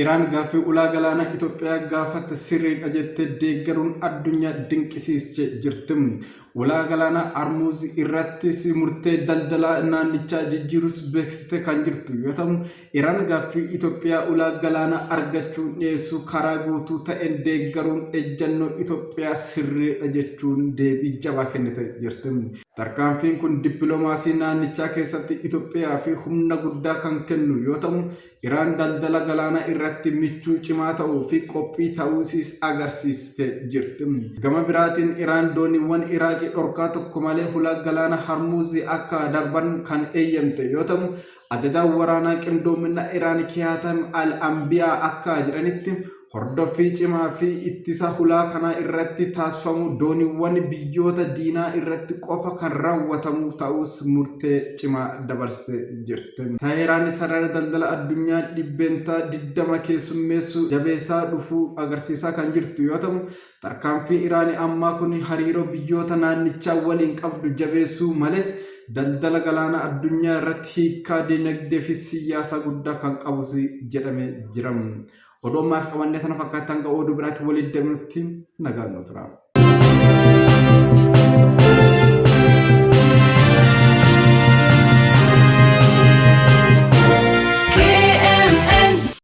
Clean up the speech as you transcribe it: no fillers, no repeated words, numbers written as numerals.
Iraan gaaffii ulaa galaana Itoophiyaa gaafate sirriidha jettee deeggaruun addunyaa dinqisiistee jirti. Ulaa galaana Hormuz irrattis murtee daldalaa naannichaa jijjiiruus beeksistee kan jirtu yoo ta'u, Iraan gaaffii Itoophiyaa ulaa galaana argachuun dhiyeessu karaa guutuu ta'een deeggaruun ejjennoo Itoophiyaa sirriidha jechuun deebii jabaa kennitee jirti. Tarkaanfiin kun dippiloomaasii naannichaa keessatti Itoophiyaa fi humna guddaa kan kennu yoo ta'u, Iraan daldala galaana irratti michuu cimaa ta'uu fi qophii ta'uusiis agarsiistee jirti. Gama biraatiin Iraan dooniiwwan Iraaqii dhorkaa tokko malee ulaa galaana Hormuz akka darban kan eeyyamte yoo ta'u, ajajaan waraanaa qindoomina Iraan Kiyaatam al-Anbiyaa akka jedhanitti hordoffii cimaa fi ittisa ulaa kanaa irratti taasifamu dooniiwwan biyyoota diinaa irratti qofa kan raawwatamu ta'us murtee cimaa dabarsitee jirti. Teheraan sarara daldala addunyaa dhibbeentaa 20 keessummeessu jabeessaa dhufuu agarsiisaa kan jirtu yoo ta'u, tarkaanfii Iraanii ammaa kun hariiroo biyyoota naannichaa waliin qabdu jabeessuu malees daldala galaana addunyaa irratti hiikaa dinagdee fi siyaasaa guddaa kan qabus jedhamee jira. Odoo ammaaf qabannee tana fakkaatan oduu biraatti walitti deemnutti nagaan nu tura.